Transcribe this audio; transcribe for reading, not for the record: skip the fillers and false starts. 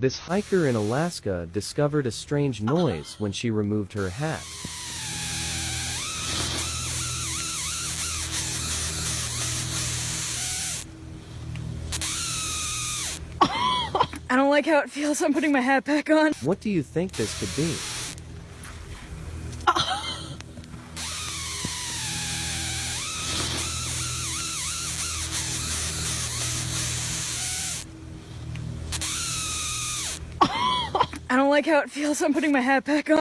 This hiker in Alaska discovered a strange noise when she removed her hat. I don't like how it feels. I'm putting my hat back on. What do you think this could be? I don't like how it feels. I'm putting my hat back on.